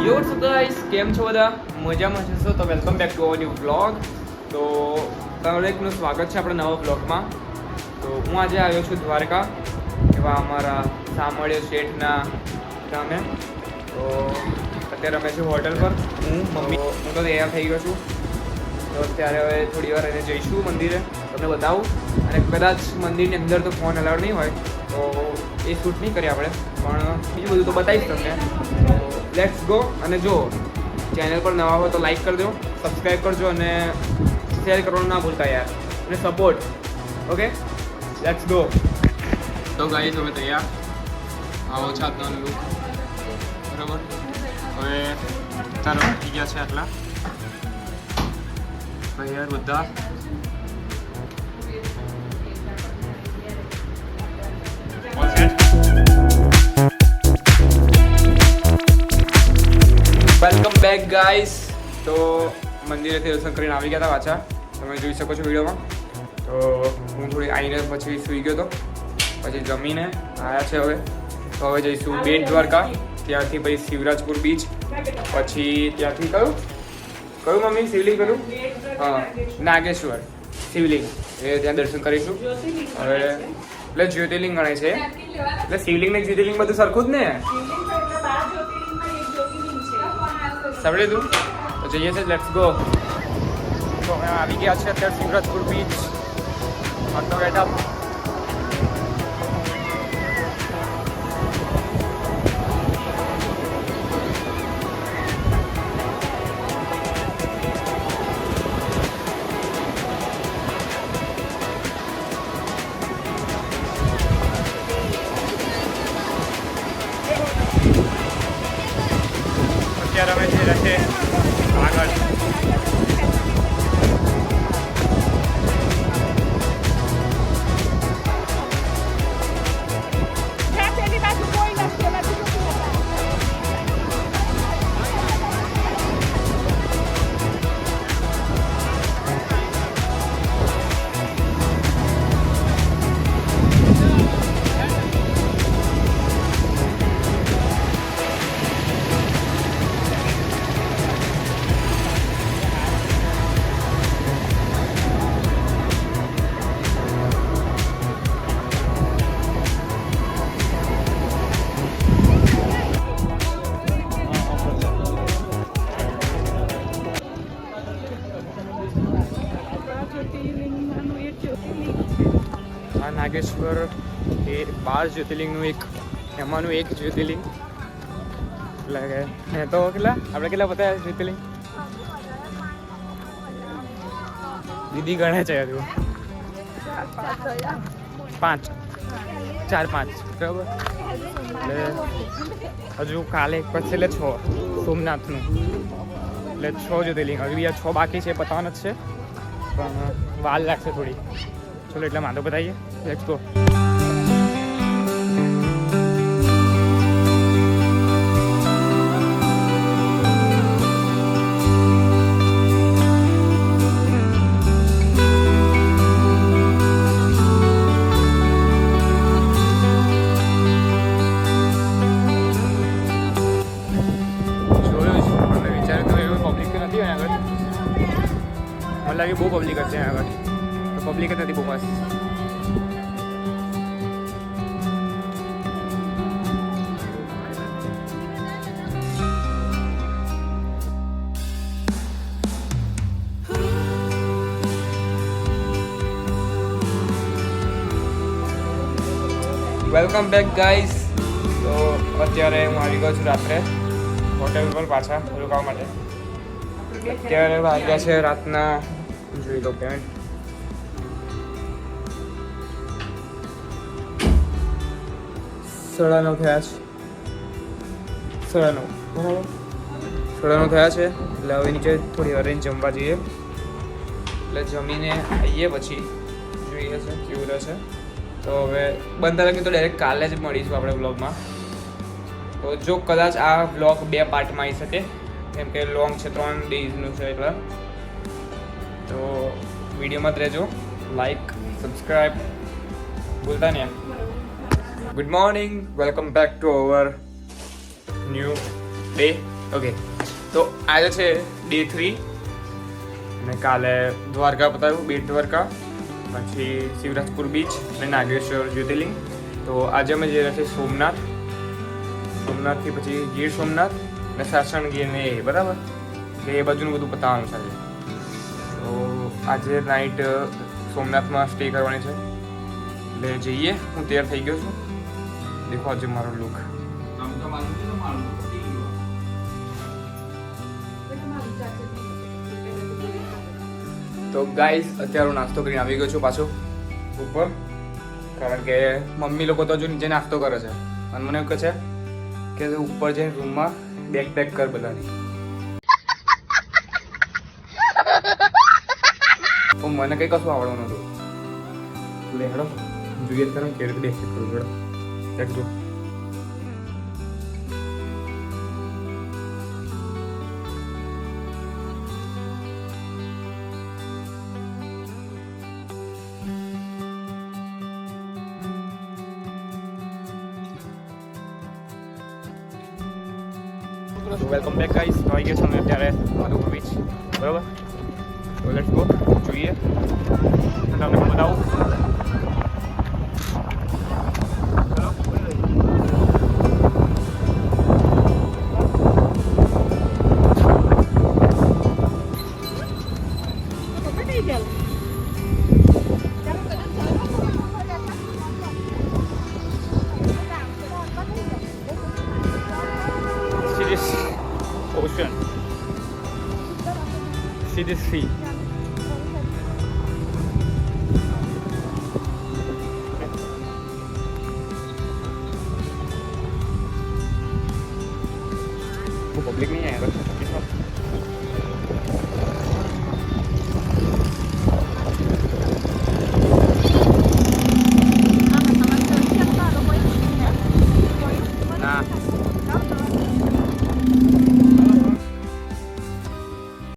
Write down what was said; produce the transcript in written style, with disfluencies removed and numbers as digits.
યો so guys, કેમ છો બધા? મજામાં છો તો welcome back to our new vlog. તો દરેકનું સ્વાગત છે આપણા નવા વ્લોગમાં. તો હું આજે આવ્યો છું દ્વારકા, એવા અમારા સામળ્ય શેઠના ગામે. તો અત્યારે અમે છું હોટલ પર, હું તો તૈયાર થઈ ગયો છું. તો અત્યારે હવે થોડી વાર એને જઈશું મંદિરે, તમને બતાવું. અને કદાચ મંદિરની અંદર તો ફોન અલાઉડ નહીં હોય તો એ શૂટ નહીં કરીએ આપણે, પણ બીજું બધું તો બતાવીશ તમને. Let's go. અને જો ચેનલ પર નવા હોય તો લાઈક કરજો, સબસ્ક્રાઈબ કરજો અને શેર કરવાનું ના ભૂલતા યાર, અને સપોર્ટ. Okay, let's go. તો ગાઈસ હવે તૈયાર, આવો છે આજનો લુક. બરાબર, હવે ચાલો થઈ ગયા છે આટલા તૈયાર બધા. Welcome back guys. તો મંદિરેથી દર્શન કરીને આવી ગયા હતા પાછા, તમે જોઈ શકો છો વિડીયોમાં. તો હું થોડી આવીને પછી સૂઈ ગયો હતો, પછી જમીને આવ્યા છે હવે. તો હવે જઈશું બેટ દ્વારકા, ત્યાંથી પછી શિવરાજપુર બીચ, પછી ત્યાંથી કયું મમ્મી શિવલિંગ કયું? હા, નાગેશ્વર શિવલિંગ, એ ત્યાં દર્શન કરીશું. હવે એટલે જ્યોતિર્લિંગ ગણાય છે, એટલે શિવલિંગ ને જ્યોતિર્લિંગ બધું સરખું જ ને. સાંભળી તું તો જઈએ છે. Let's go. તો અમે આવી ગયા છે અત્યારે શિવરાજપુર બીચ. તો બેઠા અત્યારે અમે જઈ રહ્યા છે આગળ. આ નાગેશ્વર એ 12 જ્યોતિર્લિંગનું એમાંનું એક જ્યોતિર્લિંગ. એટલે કે મેં તો આપણે કેટલા બતાવ્યા જ્યોતિર્લિંગ? દીદી ગણે છે હજુ 4-5 બરાબર. એટલે હજુ કાલે એક પછી એટલે 6 સોમનાથનું, એટલે 6 જ્યોતિર્લિંગ. હજુ બીજા 6 બાકી છે, પતાવવાના જ છે, પણ વાર લાગશે થોડી. ચલો એટલે વાંધો બતાવીએ. Let's go. મને લાગે બહુ પબ્લિક હશે આગળ, તો પબ્લિક જ નથી બહુ મસ્ત. Welcome back guys. તો અત્યારે હું આવી ગયો છું રાત્રે હોટેલ પર પાછા રોકાવા માટે. અત્યારે વાગ્યા છે રાતના, જોઈ લો પેમેન્ટ, 9:30 થયા છે. 9:30 બરાબર, 9:30 થયા છે. એટલે હવે નીચે થોડી વાર જમવા જઈએ. એટલે જમીને આવીએ પછી જોઈએ છે કેવું રહેશે. તો હવે બંધ લાગે તો ડાયરેક્ટ કાલે જ મળીશું આપણે વ્લોગમાં. તો જો કદાચ આ વ્લોગ 2 પાર્ટમાં આવી શકે, કેમ કે લોંગ છે, 3 ડેઝનું છે, એટલે તો વિડીયોમાં જ રહેજો. લાઈક, સબસ્ક્રાઈબ ભૂલતા નહીં. Good morning, welcome back to our new day. Okay, તો આજે છે ડે 3 અને કાલે દ્વારકા પતાવ્યું, બેટ દ્વારકા, પછી શિવરાજપુર બીચ અને નાગેશ્વર જ્યોતિર્લિંગ. તો આજે અમે જઈ રહ્યા છીએ સોમનાથથી પછી ગીર સોમનાથ અને સાસણગીર ને એ બરાબર, એટલે એ બાજુનું બધું પતાવવાનું છે આજે. તો આજે નાઇટ સોમનાથમાં સ્ટે કરવાની છે, એટલે જઈએ. હું તૈયાર થઈ ગયો છું, દેખો આજે મારો લુક. તો ગાઈઝ અત્યારે હું નાસ્તો કરીને આવી ગયો છું પાછો ઉપર, કારણ કે મમ્મી લોકો તો હજુ નીચે નાસ્તો કરે છે અને મને એવું કહે છે કે ઉપર જઈને રૂમમાં બેગ પેક કર બધાની. તો મને કંઈ કશું આવડવાનું હતું. લે હેડો જોઈએ તમે કેવી રીતે બેગ પેક કરવું પડે. દેખજો વેલકમ બેક ગાઈસ. તો આવી ગયા છો અમે અત્યારે માધવપુર બીચ બરાબર. તો લેટ્સ ગો, જોઈએ તમને હું બતાવું. Ocean. See this sea. वो पब्लिक नहीं आएगा.